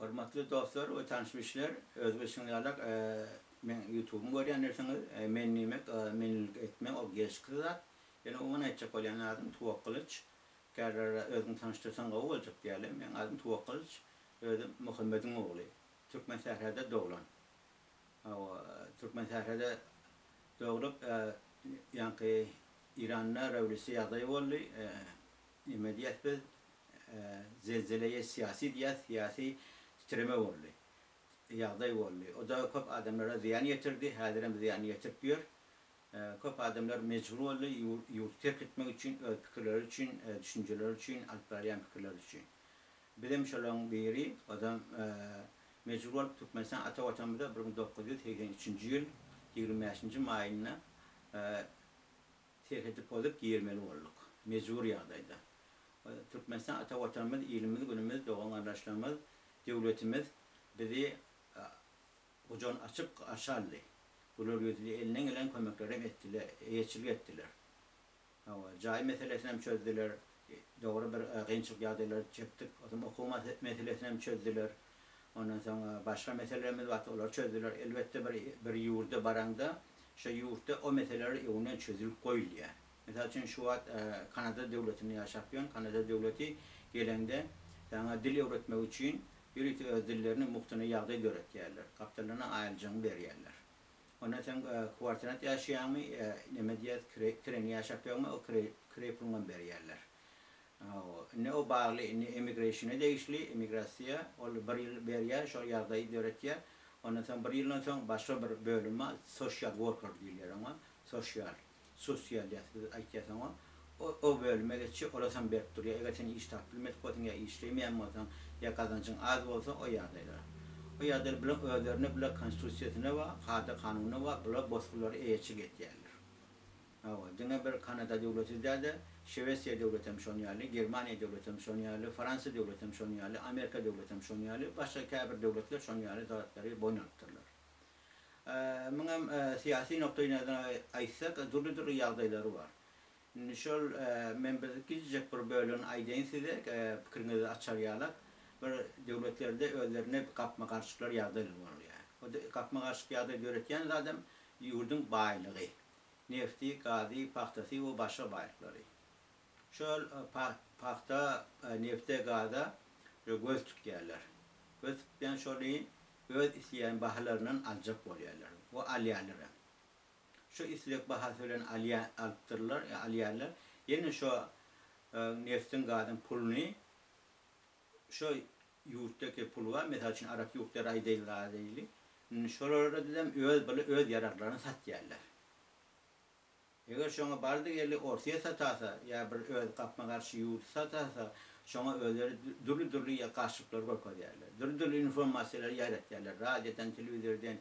Hormatly dostlar we tanışmışlar. Özbeşinlerlik men YouTube'umu görýänlersiňiz. Men nimek menlik etme o geçkizat. Yani onu etjek bolýan adım Tuwak Kılıç. Kärer özüňi tanıştyrsaň gowy boljak diýelim. Men adım Tuwak Kılıç. Özüm Muhammediň ogly. Türkmen şäherinde doglan. Türkmen şäherinde doglup ýanky İran'da rewlüsi ýagdaý boldy. Nime diýäs zelzeleye siyasi titreme oldu. Yağday oldu. O da köp adamlara ziyan getirdi. Hadirem ziyan getirtiyor. Köp adamlar mecbur oldu. Yurt terk etmek için, fikirler için, düşünceler için, alparayan fikirler için. Bizim şolun biri, adam mecbur olup Türkmenistan ata vatanımızda 1983 yıl 25. mayına terk edip olup giyirmeli olduk. Mecbur yağdaydı. Türkmenistan ata vatanımız, ilimiz, günümüz, doğan kardeşlerimiz, devletimiz bizi ucun açıp aşardı. Bunlar elinden gelen kömekleri ettiler, yeçilik ettiler. Cai meselesini çözdüler, doğru bir kıyınçlık yağdaylar çektik. Okuma meselesini çözdüler. Ondan sonra başka meselelerimiz vardı, onlar çözdüler. Elbette bir yurda baranda, şu yurtta o meseleleri evinden çözülüp koyuldu yani. Mesela için şu an Kanada devletini yaşapıyor. Kanada devleti gelende sana dil öğretmek için bir dillerini muhtına yağda öğretiyorlar. Kaptanlarına ayrıcını veriyorlar. Ondan sonra kuartinat yaşayan mı, ne diyet kreni yaşapıyor mu, o krepulman veriyorlar. Ne o bağlı, ne emigrasyona değişli, emigrasya, o bir yıl veriyor, şu yağdayı öğretiyor. Ondan sonra bir yıldan sonra başka bir bölüme, social worker diyorlar ama, sosyal aytýasaň o bölüme geçip oradan berip durýar. Eger sen iş tapylmaz, kodyňa işlemeýänmiň, ýa kazancıň az bolsa o ýagdaýlar. O ýagdaýlar bilen özlerine bilen konstitusiýasyna we hada kanunyna we bilen bosgulary eýetçi getýärler. Diňe bir Kanada döwleti däde, Şwesiýa döwletem şonýaly, Germaniýa döwletem şonýaly, Fransa döwletem şonýaly, Amerika döwletem şonýaly, başga käbir döwletler şonýaly dawatlary boýnapdyrlar. Müňem siyasi noktaýy nazardan aýtsak, durly ýagdaýlary bar. Şol men bizki bir bölüň aýdaýyn size, pikiriňizi açarýarlar. Bir döwletlerde özlerine gapma garşyklar ýagdaýlar bolýar. O gapma garşyk ýagdaý göretýän adam ýurdun baýlygy, nefti, gazy, pahtasy we başga baýlyklary. Şol pahta, nefte, gazda göz tutýarlar. Göz tutýan şoly öz isleýän bahalaryndan aljak bolýarlar. O alýarlar. Şu isleýek bahasy bilen alyapdyrlar, alýarlar. Ýene şu neftin gazyň puluny şu ýurtdaky pul var, mesel üçin Arap ýurtlara aýdaýyly. Şolara dedem öz ýararlaryny satýarlar. Eger şoňa bardy geldi ortaya satasa, ýa bir öz gapma garşy ýurt satasa, şoňa özleri durly garşyklar goýýarlar. Durly informasiýalar ýaratýarlar. Radiodan, telewizordan,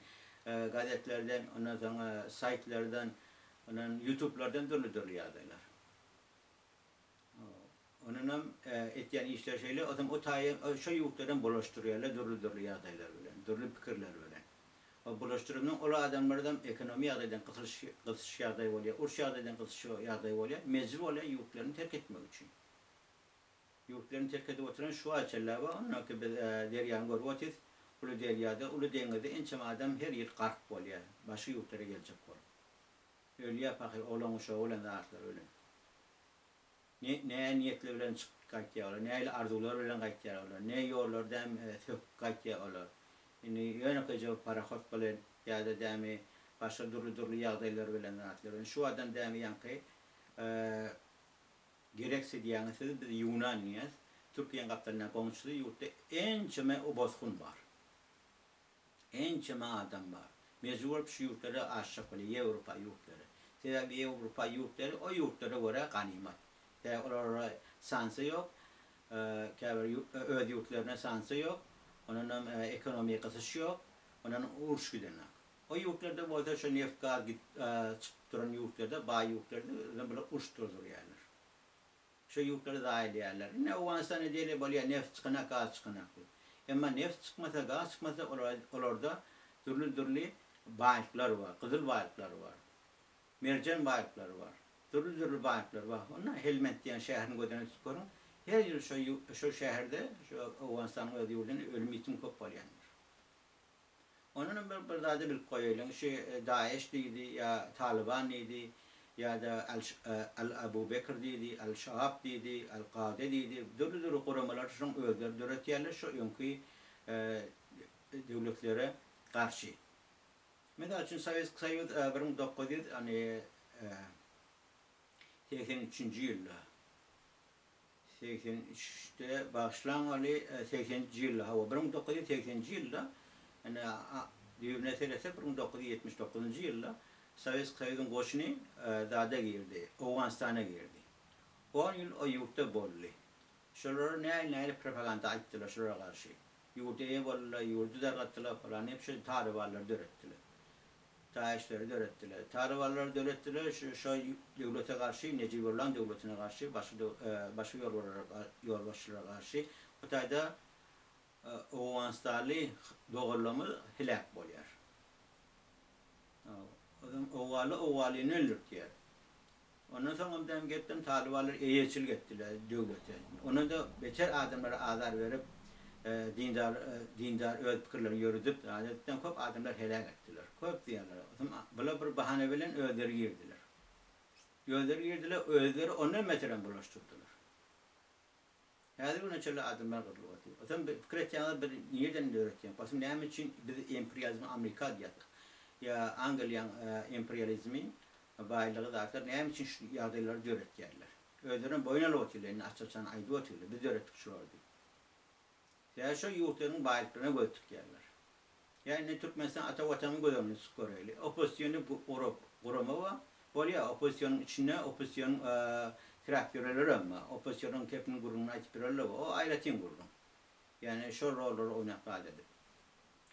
gazetlerden, ondan sonra saytlardan, ondan YouTube'lardan durly ýagdaýlar. Onunam etýän işler şeýle, o taýy şu ýurtlardan bolaşdyrýarlar durly ýagdaýlar bilen, durly pikirler bilen. O bolaşdyrymyň ola adamlardan ekonomi ýagdaýdan gysyş ýagdaý bolýar, urş ýagdaýdan gysyş ýagdaý bolýar, mejbur bolýar ýurtlaryny terk etmek üçin. Yurtlaryny terk edip oturan şu açarlar we onunki biz derýany görüp otyz. Ulu derýada, ulu deňizde ençem adam her ýer garp bolýar. Başga ýurtlara geljek bolup. Ölýär paky olan uşagy bolan zatlar ölen. Ne niýetler bilen çykyp gaýtýarlar, näle arzular bilen gaýtýarlar, ne ýollardan söküp gaýtýarlar. Indi ýöne jogap parahat bilen ýa-da dämi başga durly ýagdaýlar bilen zatlar. Şu adam dämi ýanky gerekse diýäňiz biz Yunan diýäs. Türkiýe gapdalyna goňçuly ýurtda ençeme o bozgun bar. Ençeme adam bar. Mecbur şu ýurtlara aşyk bolýar, Ýewropa ýurtlary. Sebäbi Ýewropa ýurtlary o ýurtlara görä ganymat. Olara sansy ýok, käbir öz ýurtlaryna sansy ýok, onunam ekonomi gysyş ýok, onuň urş güdenä. O ýurtlarda bolsa şu neft gaz çykyp duran ýurtlarda, baý ýurtlarda bilen urş durýarlar. Şu ýurtlara da aýdýarlar. Ne Awganistana diýeli bolýar, neft çykynak, gaz çykynak. Emma neft çykmasa, gaz çykmasa olarda durly baýlyklar bar, gyzyl baýlyklar bar. Mercan baýlyklar bar. Durly baýlyklar bar. Onda Helmand diýen şäherini gödäne tutýan Her yıl şu şehirde, şu Afganistan'ın öde yurdun ölüm için çok var yani. Onun bir daha da bir koyuyorlar. Daesh dedi, ya Taliban dedi, ya da Abu Bekir dedi, Al-Şahab dedi, Al-Qade dedi. Dörlü kurumalar şu öder, dörtiyerler şu yönki devletlere karşı. Mesela için Sovyet 1900 hani 83. yılda 83'te başlangalı 80. yılda hava 1980. yılda yani düğüne terese 1979. yılda Sovyet'in koşunu dağda girdi, Afganistan'a girdi. 10 yıl o yurtta bollu. Şuralara ne propaganda ettiler şuraya karşı. Yurda bollu, yurdu da kattılar falan hep talibanlar dörettiler. Daeşleri dörettiler. Talibanları dörettiler. Şu devlete karşı, Necibullah devletine karşı, başka yolbaşçılara karşı. Hatayda Afganistanlı doğrulamı helak boluyor. Ovalini öldürtüyor. Ondan sonra ben gittim Talibanlar eyeçil gittiler devlete. Ona da beter adamlara azar verip dindar öz fikirlerini yürütüp adetten köp adamlar helak ettiler. Köp diyorlar. Böyle bir bahane bilen özleri girdiler. Özleri girdiler, özleri onu metren bulaştırdılar. Hazır bunu çöle adamlar kırılıyor. O zaman fikir ettiğinde bir nereden öğreteceğim? Pasım ne için biz emperyalizmi Amerika diyorlar. Ya Angliyan emperyalizmi baylığı da aktar ne için şu yardımları öğretecekler. Özlerin boyuna lotilerini açarsan aydı otuyorlar. Biz öğrettik şu orada. Ya şu yurtların baylıklarına götürdük yerler. Yani Türkmenistan Atavatan'ın gözümünü skoreyle. Opozisyonu kurama var. Oluyor opozisyonun içinde opozisyon traktörleri ama opozisyonun kepinin grubuna açıpırırlar var. O ayrıtın grubun. Yani şu rolleri oynaklar dedi.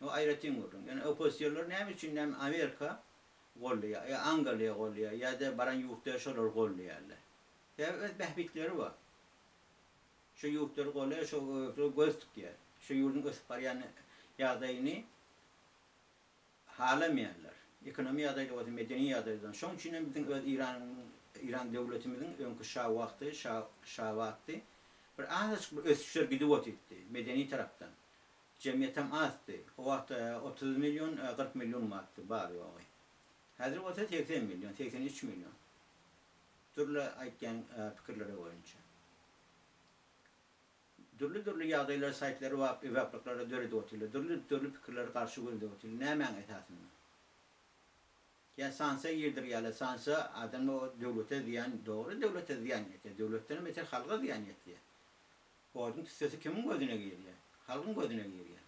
O ayrıtın grubun. Yani opozisyonlar ne için hem Amerika golluyor, ya Angalya golluyor, ya da baran yurtta şolar golluyorlar. Ya behbitleri var. Şu yurtları golluyor, şu göz tutuyor. Şu yurdun göstergen yağdayını halamayanlar. Ekonomi yağdaydı olsun, medeni yağdaydı. Şunun için bizim İran devletimizin önkü şavattı. Bir azıcık bir ösüşler gidiyor etti, medeni taraftan. Cemiyetem azdı. O vakit 30 milyon, 40 milyon vardı bari o ay. Hazır olsa 80 milyon, 83 milyon. Türlü aytken fikirleri boyunca. Türlü yağdaylar saytları var, evaplıklara dörde oturuyor. Türlü fikirleri karşı görüldü oturuyor. Ne hemen esasında? Yani sansa yerdir yani. Sansa adam o devlete ziyan, doğru devlete ziyan yetiyor. Devletten mesela halka ziyan yetiyor. Onun sesi kimin gözüne giriyor? Halkın gözüne giriyor.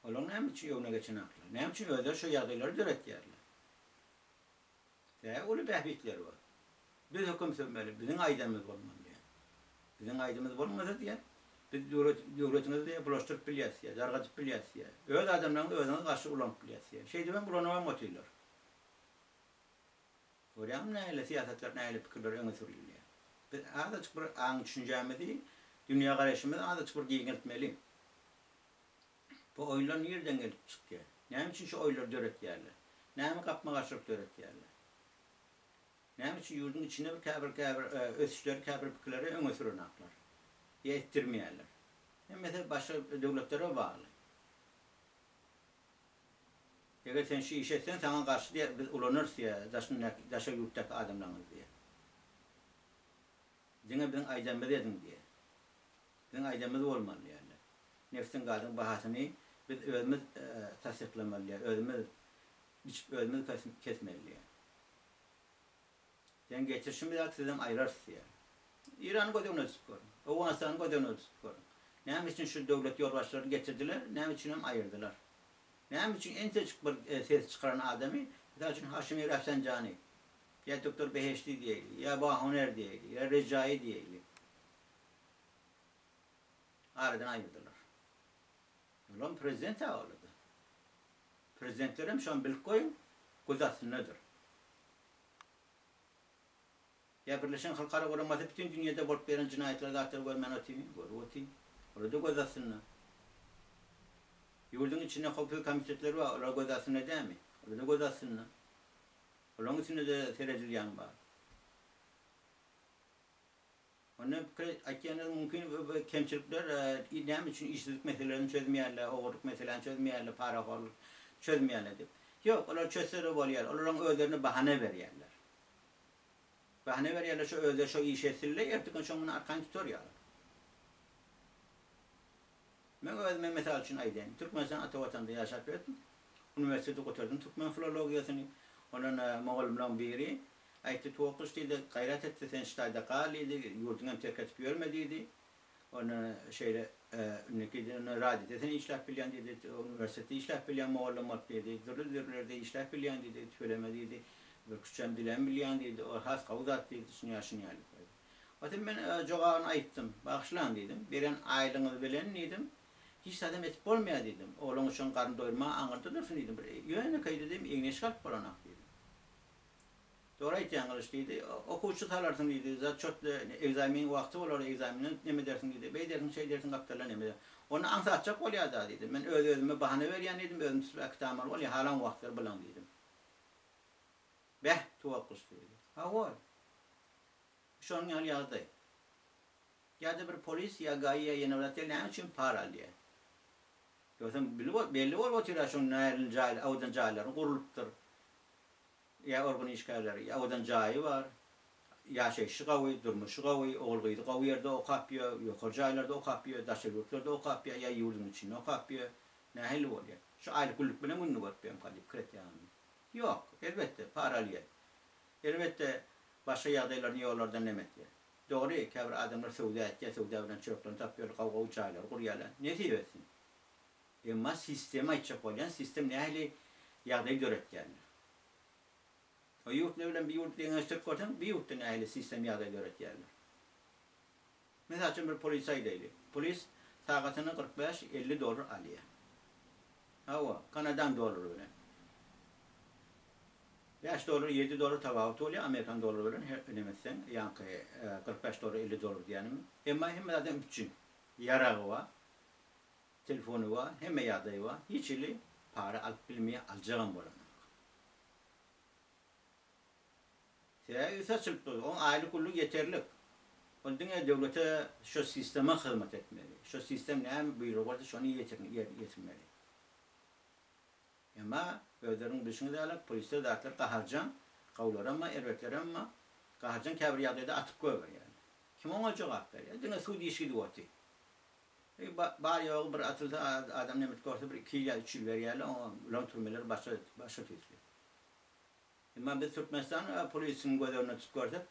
Onun ne için yoluna geçen aklı? Ne için öder şu yağdayları döretiyorlar? Ya öyle behbitler var. Biz hüküm sürmeli, bizim aydamız olmalı. Bizim aydımız olmadı diye, biz devletimizi de bulaştırıp bilyası ya, zargatıp bilyası ya. Öyle adamların özüne karşı ulanıp bilyası ya. Şeyde ben bulanıma motiyorlar. Oraya neyle siyasetler, neyle fikirler öne sürüyor ya. Biz azıcık bir an düşüncemizi, dünya karışımızı azıcık bir giyinetmeli. Bu oylar nereden gelip çıkıyor? Ne için şu oylar döret yerler? Ne mi kapma karşılık döret yerler? Ne için yurdun içinde bir kabir ösüşler, kabir fikirleri öne sürün aklar. Yettirmeyenler. Mesela başka devletlere bağlı. Eğer sen şu iş etsen sana karşı diye biz ulanırız ya, daşa yurttaki adamlarımız diye. Bizim aydamız edin diye. Bizim aydamız olmalı yani. Nefsin kadın bahasını biz özümüz tasdiklamalı ya, özümüz kesmeli ya. Yani geçişimi de sizden ayırarsın ya. İran'ı kodunu sıkıyorum. Afganistan'ı kodunu sıkıyorum. Ne için şu devlet yolbaşları getirdiler, ne için hem ayırdılar. Ne için en küçük bir ses çıkaran adamı, mesela için Haşimi Rafsanjani, ya Doktor Beheşti değil, ya Bahoner değil, ya Recai değil. Aradan ayırdılar. Ulan prezident ağırladı. Prezidentlerim şu an bilip koyun, kuzasın nedir? Ya Birleşen Halklar Kurulması bütün dünyada bulup veren cinayetlerde aktarı görmen otimi, orada gözasınlar. Yurdun içinde hukuki komitetleri var, orada gözasınlar değil mi? Orada gözasınlar. Onun içinde de seyredilyen var. Onun akyanız mümkün kemçilikler ne için işsizlik meselelerini çözmeyenler, oğurluk meselelerini çözmeyenler, para horluk çözmeyenler dip. Yok, onlar çözseler oluyor. Onların özlerine bahane veriyorlar. Bahane veriyorlar şu özler şu iş etsinler, erteki gün bunu arkan tutuyor. Ben özüme mesela için aydın. Türkmenistan Atavatan'da yaşap ettim. Üniversitede götürdüm. Türkmen filologiyasını onun muallimden biri. Ayette toğuş dedi, gayret etti sen ştayda kal idi, yurdundan terk etip görmediydi. Onu şeyle, onu radide sen işlep bilen dedi, üniversitede işlep bilen muallimat dedi, dırırlarda işlep bilen dedi, söylemediydi. Bir küçem dilen bilen dedi, o has kavuzat dedi, yaşını yalıp. Zaten ben çoğağını ayıttım, bağışlan dedim, beren aylığını bilen dedim. Hiç adam etip olmaya dedim. Oğlum için karın doyurma anırtıdırsın dedim. Yöne kaydı dedim, eğneş kalp bulanak dedim. Doğru aytyanlar dedi. Okuvçu talarsın dedi. Zat çok egzamin vakti olur egzaminin ne dersin dedi. Bey dersin şey dersin kaptarlar ne der. Onu ansatacak oluyor da dedim. Ben özüme bahane veriyen dedim. Özüm aktamal oluyor. Halan vaktlar bulan dedim. Beh tuvakkuş dedi. Ha var. Şu an hali yazdı. Ya da bir polis ya gayiye yenevlatel ne için para alıyor. Yoksa belli var o tirajın nailin cahil, avdan cahillerin kuruluptur. Ya orgun işgalleri, ya odan cahil var. Ya şey şıgavi, durmuş şıgavi, oğulgıydı, qavi yerde o kapıyor, yukarı cahillerde o kapıyor, daşırlıklarda o kapıyor, ya yurdun içinde o kapıyor. Nahil var ya. Şu aylık kulluk bile bunu var benim kalip, kret yani. Yok, elbette, paralıyet. Elbette başka yağdayların yollardan nemet ya. Doğru, kevr adamlar Suudi etti, Suudi evden çöplerini tapıyor, kavga uçağlar, kuruyalar. Ne diyorsun? Ama sisteme açacak olan sistem nehli yağdayı görek yani. O yurtla bilen bir yurt yanaştırıp koysan bir yurtun nehli sistem yağdayı görek yani. Mesela bir polis aydaydı. Polis takatını 45-50 dolar alıyor. Hava, Kanada'dan dolar öyle. 5 dolar, 7 dolar tavavut oluyor, Amerikan doları öyle her önemezsen. Yani 45 dolar, 50 dolar diyelim. Ama hem zaten üçün yarağı var. Telefonu var, hem yağdayı var. Hiç ili para alıp bilmeye alacağım buranın. Ise çılptı. Onun aylık kulluğu yeterli. Onun için devlete şu sisteme hizmet etmeli. Şu sistem ne buyruğu varsa şunu yetirmeli. Ama öderin dışında da alıp polisler dağıtlar kaharcan, kavlar ama erkekler ama kaharcan kevri yağdayı atıp koyuyor yani. Kim ona cevap veriyor? Dine Suudi işi de vardı. Bari yol bir atıldı adam nemet korsa bir 2 yıl 3 yıl veriyorlar ama ulan turmeler başa tutuyor. Ama biz Türkmenistan polisinin gözlerine tutuyorsak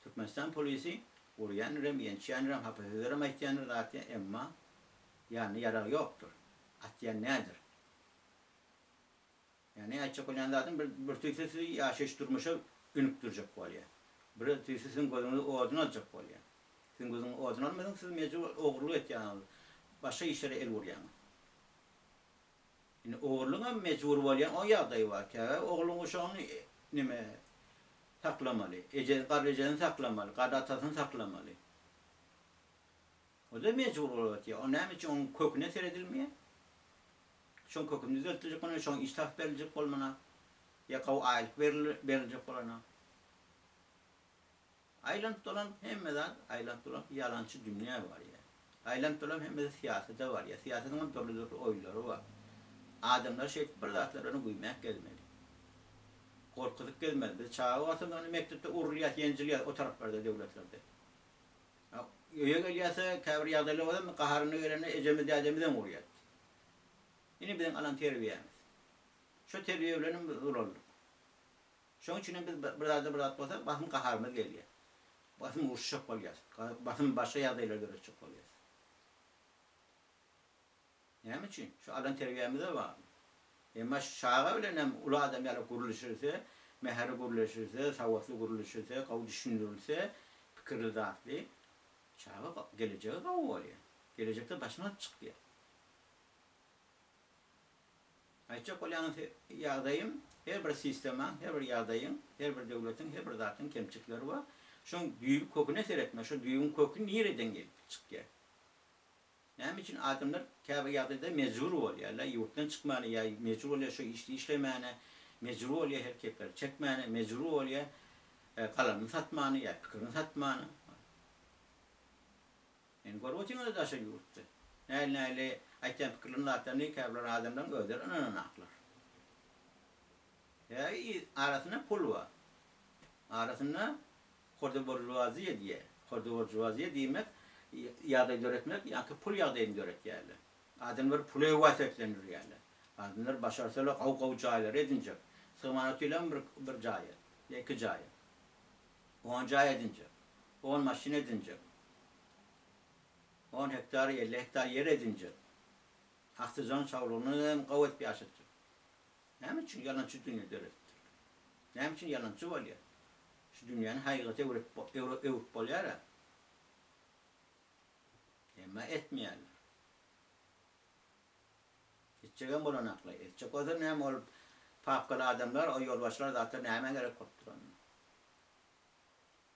Türkmenistan polisi uğrayan yençiyan hapishederim ihtiyanı zaten ama yani yarar yoktur. Atyan nedir? Yani açık olan zaten bir tüysüzü yaşayış durmuşa ünük duracak bu ya. Bir tüysüzün gözünü oğuzunu alacak bu ya. Sizin gözünü oğuzunu almadın siz mecbur oğurluğu etkiyanı başka işlere el vuruyor. Yani oğurluğuna mecbur oluyor, o yağdayı var ki, oğlun uşağını nime saklamalı, karıcağını saklamalı, karı atasını saklamalı. O da mecbur oluyor ki, o ne için onun köküne seyredilmiyor? Şun kökünü düzeltecek ona, şun iştah verilecek olmana, ya kavu aylık verilecek olana. Aylant dolan hemmeden, aylant dolan yalancı dünya var ya. Aylant dolan hemmeden siyasete var ya, siyasetin doğru oyları var. Adamlar bırdatlarını kuymak gelmeli. Korkutuk gelmeli. Çağı varsa onu mektupta urliyat, yenciliyat o taraflarda devletlerde. Öyle geliyorsa kavri yağdayla olan mı kaharını verene ecemiden uğrayat. Yine bizim alan terbiyemiz. Şu terbiye evlenin zorluğu. Şunun için biz bırdat olsa basın kaharımız geliyor. Basın uğraşacak oluyoruz. Basın başka yağdayla görecek oluyoruz. Ne için? Şu alan terbiyemizde var. Ama şağa bile ulu adam yani kuruluşursa, mehri kuruluşursa, savvatlı kuruluşursa, kavu düşünülürse, fikirli dağıtlı, şağa geleceği kavu oluyor. Gelecekte başına çıkıyor. Ayçak olan yağdayım, her bir sisteme, her bir yağdayım, her bir devletin, her bir dağıtın kemçikleri var. Şunun düğün kokunu seyretme, şu düğün koku nereden gelip çıkıyor? Yani için adamlar Kabe yağdayda mecbur oluyorlar. Yurttan çıkmana ya mecbur oluyor şu işlemene, mecbur oluyor erkekler çekmene, mecbur oluyor kalanını satmanı ya fikrini satmanı. Yani gorwatynda daşa ýurtdy. Näli aýtýan pikirlerini atany käbir adamdan öder anan aklar. Ýa arasyna pul bar. Arasyna horda burjuwaziýa diýe. Horda burjuwaziýa diýmek ýagdaý döretmek, ýa-ki pul ýagdaýyny döretýärler. Adamlar pula wasatlanýar ýaly. Adamlar başarsalar gaw jaýlar edinjek. Sığmanaty bilen bir jaýy, iki jaýy. 10 jaýy edinjek. 10 maşin edinjek. 10 hektar, 50 hektar yer edinjek. Aksyjon çawlugyny gowat ýaşatjak. Näme üçin ýalançy dünýä döretdir? Näme üçin ýalançy bolýar? Şu dünýäni haýygaty öwrüp bolýar. Emma etmeýärler. Etçegen bolan aklay. Etçek odur näme ol papkala adamlar, o ýolbaşlar zatda näme gerek bolupdyr.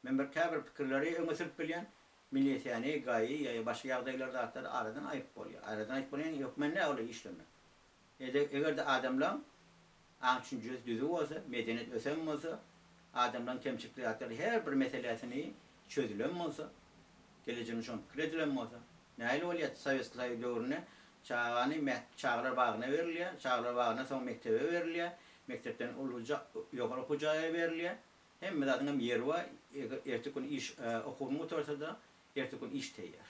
Men bir käbir pikirleri öňe sürüp bilýän milletiýany, gaýy ýa başga ýagdaýlarda zatda aradan aýyp bolýar. Aradan aýyp bolýan ýok men näme oly işlemek. Eger adamlar aňçynjy düzü bolsa, medeniýet ösen bolsa, adamdan kemçikli hatary her bir meselesini çözülen bolsa, geleceğini şon kredilen bolsa, näle bolýar Sowet Soýuzy döwrüne çağlar bagyna berilýär, çağlar bagyna soň mektebe berilýär, mektepden uluja ýokary hojaýa berilýär. Hemme zadyň ýeri bar, ertesi gün iş okuwmy otursa da ertesi gün iş teýýär.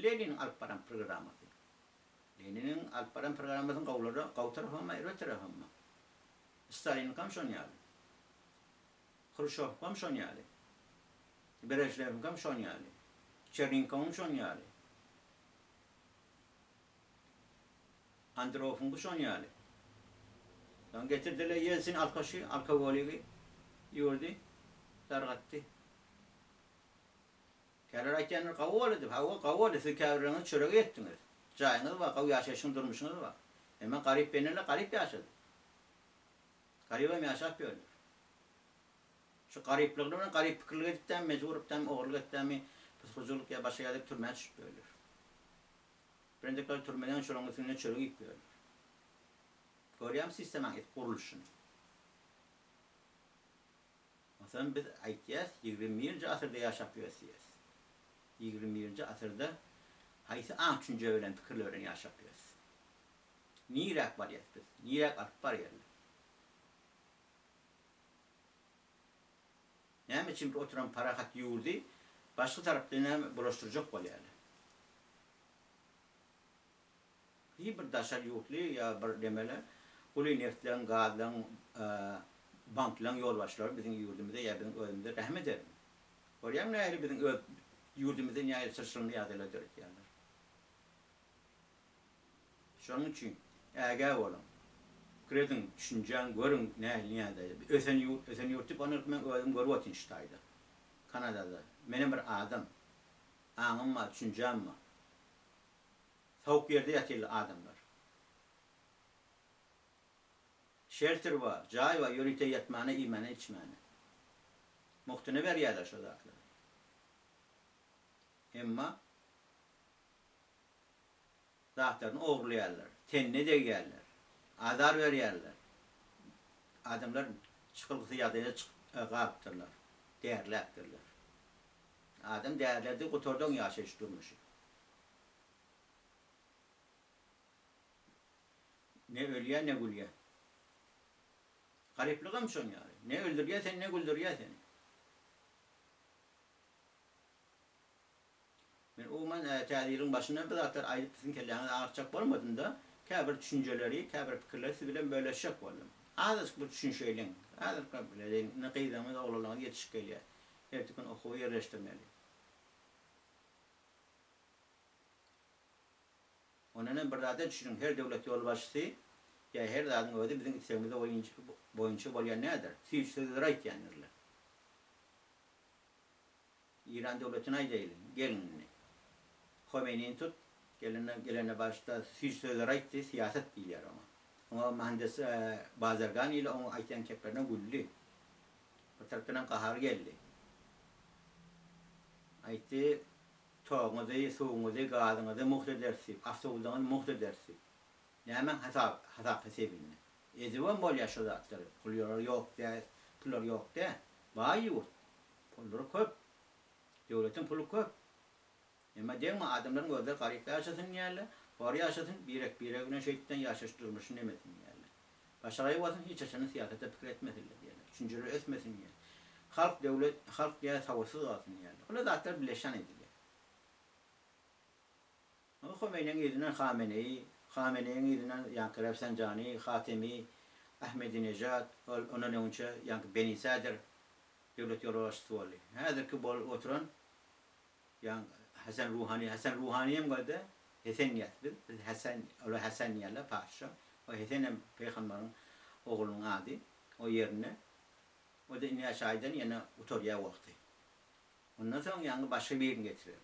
Lenin alparan programmasy. Leninin alparan programmasynyň gowlary gaw tarafynma, ýere tarafynma. Stalin kam şon ýaly. Khrushchev kam şon ýaly. Brezhnev kam şon ýaly. Cherninkov şon ýaly. Andropov şon ýaly. Dann getirdiler Yeltsin alkoholiği ýurdy, targatdy. Kärarakany gawalady, hawa gawalady, siz käbiriniň çöregi etdiňiz. Jaýyňyz bar, gaw ýaşaşyň durmuşyňyz bar. Emma garyp benele garyp ýaşady. Garyba ýaşap ýörler. Şu garyplygy bilen garyp pikirleri etden, mejbur etden, oğurluk etden, psixolojik ýa başga ýerde türmäge düşüp ýörler. Birinde türmeden şoraň üstüne çöregi ýörler. Görýärmi sistemäň guruluşyny? Masalan biz aýtýas 21-nji asyrda ýaşap ýörsiýiz. 21-nji asyrda haýsy aňçynja bilen pikirleri ýaşap ýörsiýiz. Nirek barýar biz, nirek alyp barýar. Näme üçin oturan parahat ýurdy, başga tarapdan bulaşdyrjak bolýar. Bir daşar ýurtly ýa bir demele uly neftlen, gazlan, banklan ýolbaşlary biziň ýurdumyzda ýa biziň özümizde rahmet eder. Görýärmi näme biziň ýurdumyzda näme sırşyny ýadylar döretýärler. Şonuň üçin äge bolan. Kredin düşünjen görün näme ösen ýurty bana men özüm görüp otyşdaýdy. Kanadada meni bir adam aňym bar, düşünjem bar. Sowuk ýerde ýatýarlar adamlar. Shelter bar, jaý bar, ýörite ýatmany, iýmany, içmany. Muhtuna berýärler şo zatlar. Emma zatlaryny ogurlaýarlar, tenne degýärler, azar berýärler. Adamlar çykylgysy ýagdaýda galypdyrlar, däherläpdirler. Adam däherlerde gotordan ýaşaýyş durmuşy. Ne ölýär, ne gülýär. Garypligym şoň ýaly. Ne öldürýär sen, ne güldürýär seni. Men o man täziriň başyndan bir zatlar aýdyp biziň kelläňiz agyrçak bolmadymda, käbir düşünjeleri, käbir pikirleri siz bilen böleşjek boldum. Azıcık bir düşünşeýleň, azıcık bilen näqidämiz oglalaryň ýetişip gelýär. Ertesi gün okuwy ýerleşdirmeli. Ondan bir zada düşünün, her döwlet ýolbaşçysy ýa her zadyň özi biziň istemizde boýunça bolýan nädir? Sözler aýtýanlar. İran döwletine aýdýarlar, gelin. Khomeiniň tut, gelene başda sözler aýtdy, siýasat diýilýär ona. Ama mühendis Bazargan ile onu aýtýan keplerine güldi. Bu tarapdan qahar geldi. Aýtdy, toğuňyzy, suwuňyzy, gazyňyzy muhtar dersi, awtobusyňyzy muhtar dersi. Näme hasap hesabini. Eziwan bolýar şo zatlar. Pullar ýok, pullar ýok de. Baý ýurt. Pullar köp. Devletin pulu köp. Ama değil mi adamların gözleri garip yaşasın yerle. Var yaşasın birek güne şeytan yaşaştırmışsın emesin yerle. Başarayı vasın hiç yaşanın siyasete fikir etmesinler yerle. Düşünceleri etmesin yerle. Halk devlet, halk diye savusuz kalsın yerle. Ola zatlar birleşen edilir. Ama Hümeyni'nin izinden Hamene'nin izinden Yankı Refsanjani, Hatemi, Ahmedi Nejat, onun önce Yankı Beni Sadır devlet yolu başçısı oldu. Hazır ki bol oturan Yankı Hasan Ruhani'ye mi geldi? Hasaniyet biz. Hasaniyet'le paşa. O Hasan Peygamber'in oğlunun adı. O yerine. O da yine aşağıdan yine oturuya vakti. Ondan sonra yani başka bir yerin getirirler.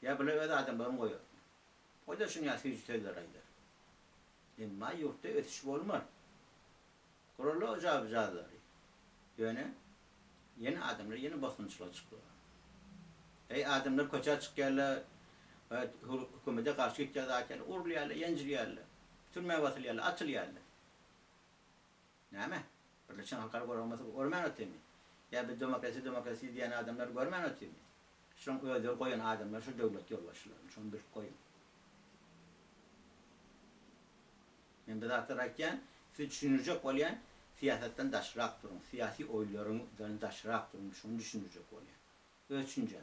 Ya böyle öyle adamların koyuyor. O da şunu yazı 100 liraydı. Ama yurtta ötüşüp olmaz. Kurulu ocağızları. Yani yeni adamlar, yeni basınçlar çıkıyor. Adamlar koça çıkıyorlar. Hükümete karşı gidecekler. Urluyorlar, yenciliyorlar. Türmeye batılıyorlar, atılıyorlar. Ne mi? Birleşen Halklar Kurulması görmen ötemi. Ya bir demokrasi diyen adamlar görmen ötemi. Şun ödül koyan adamlar şu devlet yolbaşılarını. Şun bir koyun. Ben bizatlarken siz düşünecek olan siyasetten taşırak durun. Siyasi oylarından taşırak durun. Şunu düşünecek olan. Ölçünce.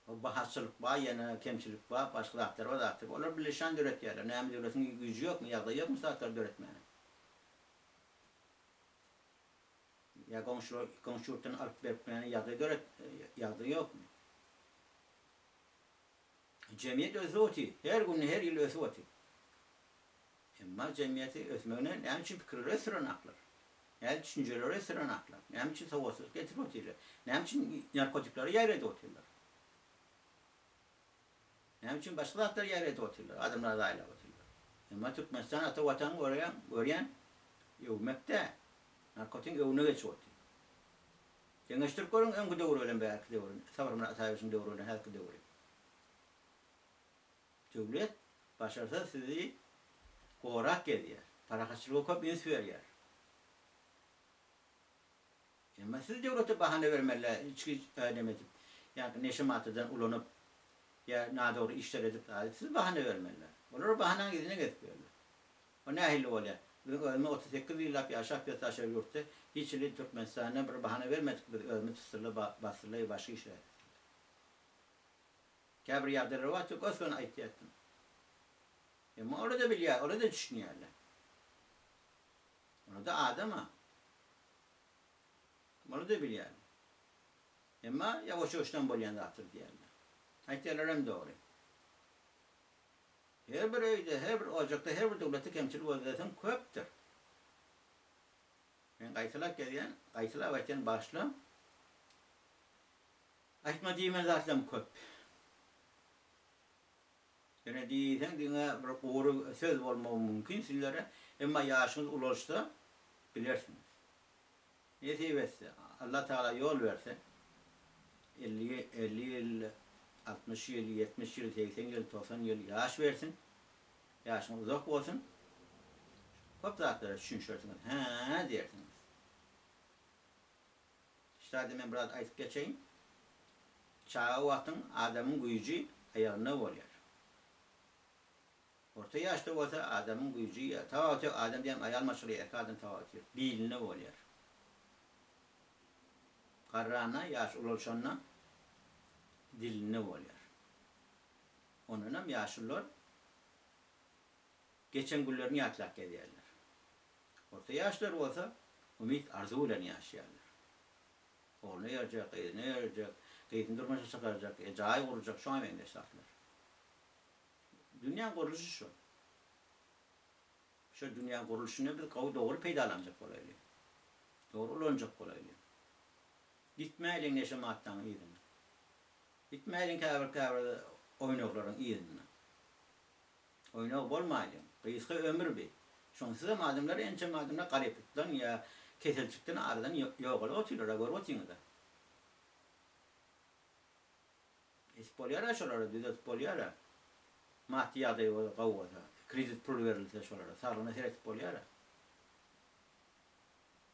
O bahatsızlık var, yana kemçilik var, başka aktar var, aktar. Onlar birleşen devlet yerler. Ne devletin gücü yok mu, ya da yok mu saatler devletmeni? Ya komşu yurttan alıp vermeni ya da yok mu? Cemiyet özü oti. Her gün, her yıl özü oti. Ama cemiyeti özmeğine ne için fikirleri sıranaklar. Ne düşünceleri sıranaklar. Ne için savunmasızlık getirip otiyorlar. Ne için narkotikleri yer ede otiyorlar. Ne için başka hakları yer ede otiyorlar. Adamlar da aile otiyorlar. Ama Türkmenistan ata vatanı öğren yevmekte. Narkotik evine geçiyor. Gençlik görün en güde uğrayalım belki de uğrayalım. Sabrımın atayısını da uğrayalım, her güde uğrayalım. Devlet başarsa sizi korak ediyor. Para kaçırığı köp ins veriyor. Ama siz devlete bahane vermeliler, içki demedim. Yani neşematıdan ulanıp ya ne doğru işler edip siz bahane vermeliler. Onları bahanen gidine getiriyorlar. O ne ahilli oluyor? Ölme 38 yıllık yaşak bir taşır yurtta hiç ili Türkmenistan'a bir bahane vermedik. Bir ölme tısırlı, basırlı, başka işler. Kabir yardırları var, çok az sonra ait ettim. Ama orada biliyor, orada düşünüyorlar. Orada adam ha. Orada biliyor. Ama yavaş yavaştan bolyan da atır diyorlar. Ayetlerim doğru. Her bir öyde, her bir ocakta, her bir devleti kemçili vaziyeten köptür. Ben Kaysalak geliyen, Kaysalak vaten başlam. Açma diyemez atlam köp. Yani diysen dine bir doğru söz olmamı mümkün sizlere. Ama yaşınız ulaşsa bilirsiniz. Neyse verse, Allah Teala yol verse, 50 yıl, 60 yıl, 70 yıl, 80 yıl, 90 yıl yaş versin. Yaşın uzak olsun. Hop zatlara düşünürsünüz. Ha dersiniz. İşte hadi ben biraz ayıp geçeyim. Çağı vaktin adamın gücü ayağına oluyor. Orta yaşta olsa adamın gücü ya. Tavatıyor adam diyen ayağın maşalıyor. Kadın tavatıyor. Biline oluyor. Karrana yaş ulaşanla diline oluyor. Onunla yaşlılar geçen günlerini yatlak ediyorlar. Orta yaşlar olsa ümit arzuyla yaşıyorlar. Oğlunu yarayacak, kıyını yarayacak, kıyını durmasa çıkaracak, cahil kuracak, şu an mendeştaklar. Dünya kuruluşu şu. Şu dünya kuruluşunu bir doğru peydalanacak kolaylı. Doğru olacak kolaylı. Gitmeyelim neşemattan iyiden. Gitmeyelim kavir oynakların iyiden. Oynak olmayalım. Kıyıskı ömür bir. Şonsuz adamlar ence adamlar gariplikten ya keselçikten aradan yok olup otuyorlar, gör otuyorlar. Spolyara şolara, düzelt spolyara. Mahtiyada yok kavgada. Kriz pul verilse şolara. Sağlığına seyret spolyara.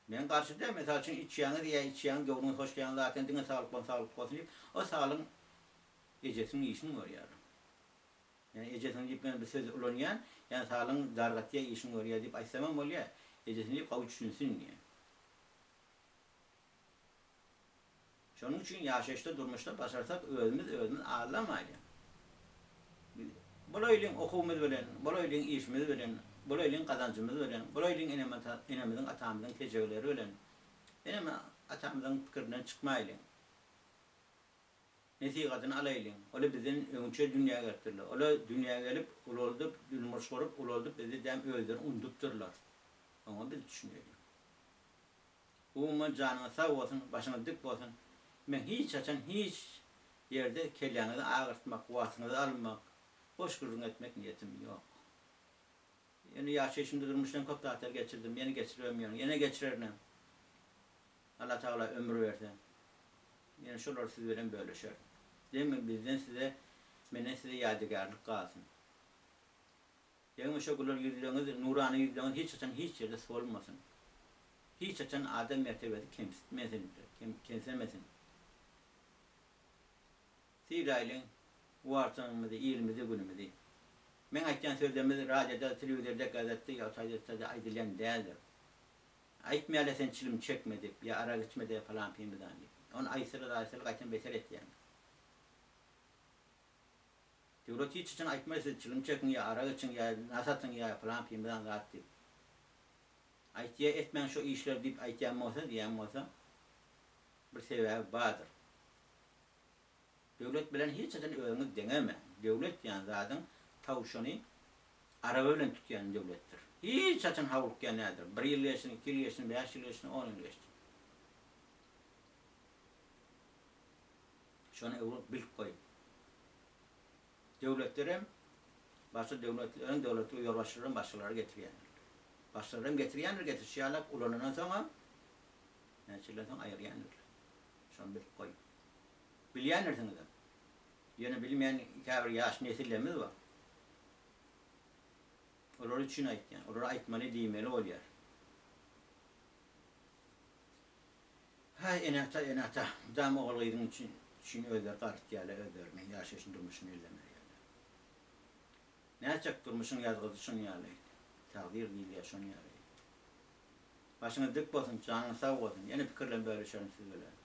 Men karşıda mesela için içýäňi diýe içýäň gowruny hoş gelýän zaten diňe sağlyk bolsun diýip o sağlyk ejesini işini görýär. Yani ejesini diýip men bir söz ulanýan, yani sağlyk dargatýa işini görýär diýip aýsamam bolýar. Ejesini gawy düşünsin diýe. Şonuň üçin ýaşaşda durmuşda başarsak özümüz ağlamaýly. Bolaýlyň okumyz bilen, bolaýlyň işimiz bilen, bolaýlyň kazancymyz bilen, bolaýlyň enemizin atamyzyň tejegleri bilen, eneme atamyzyň pikirinden çykmaýly. Nesihatyny alaýly. Ola bizden öňçe dünýäge getirler. Ola dünýäge gelip, ululdup, dülmüş gorup, ululdup bizi dem özlerini undupdyrlar. Ama biz düşünýärdik. Umma janyňa sag bolsun, başyňa dik bolsun. Men hiç açan hiç yerde kelleňizi ağırtmak, wasyňyzy almak, boş gürrüň etmek niyetim yok. Yani ýaşaşymda durmuşdan köp tatil geçirdim, ýene geçiremiyorum, ýene geçirerim. Allah Taala ömür berdi. Yani şolar siz bilen bölüşer. Demek bizden size, menen size ýadygarlyk galsyn. Ýa-da şo güler ýüzüňiz, nurany ýüzüňiz hiç açan hiç ýerde solmasyn. Hiç açan adam mertebesi kemsitmesin. Siraýlyň wartanymyzy, ilimizi, günümizi. Men aýtýan sözlerimiz radioda, telewizorda, gazetde, ýa-da aýdylýan däldir. Aýtmaýala sen çilim çekme dip, ýa ara geçme dip falan pemizdan dip. Onu aýsyryk gaýtan beter etýän. Döwlet hiç için aýtmaýsa çilim çekin ýa ara geçin ýa nasatyň ýa falan pemizdan zat dip. Aýtýa etmän şo işler dip aýtýan bolsa, diýen bolsa bir sebäbi bardyr. Döwlet bilen hiç açan öňüňiz deňeme. Döwlet ýa zadyň tawşuny araba bilen tutýan döwletdir. Hiç açan hawluk nädir? 1 ýyl ýaşyn, 2 ýyl ýaşyn, 5 ýyl ýaşyn, 10 ýyl ýaşyn. Şonu öwrük bilip goýun. Döwletlerem başga döwletlerin döwleti ýolbaşçylaryň başgalary getirýändir. Başgalarym getirýänler, ulanandan soňra näçilen soň aýyrýandyr. Şonu bilip goýun. Bilýänlersiňiz. Ýene bilmeýän käbir ýaş nesillerimiz bar. Olar üçin aýtýan, olar aýtmaly diýmeli bolýar. Hay enata, dam oglydyň üçin özler gartýarlar, özlerine ýaşaşyň durmuşyny izlemelýär. Näçek durmuşyň ýazgyzy şonu ýaly. Tagdyr diýilýär şonu ýaly. Başyňyz dik bolsun, janyňyz sag bolsun. Ýene pikirlen bölüşerim siz bilen.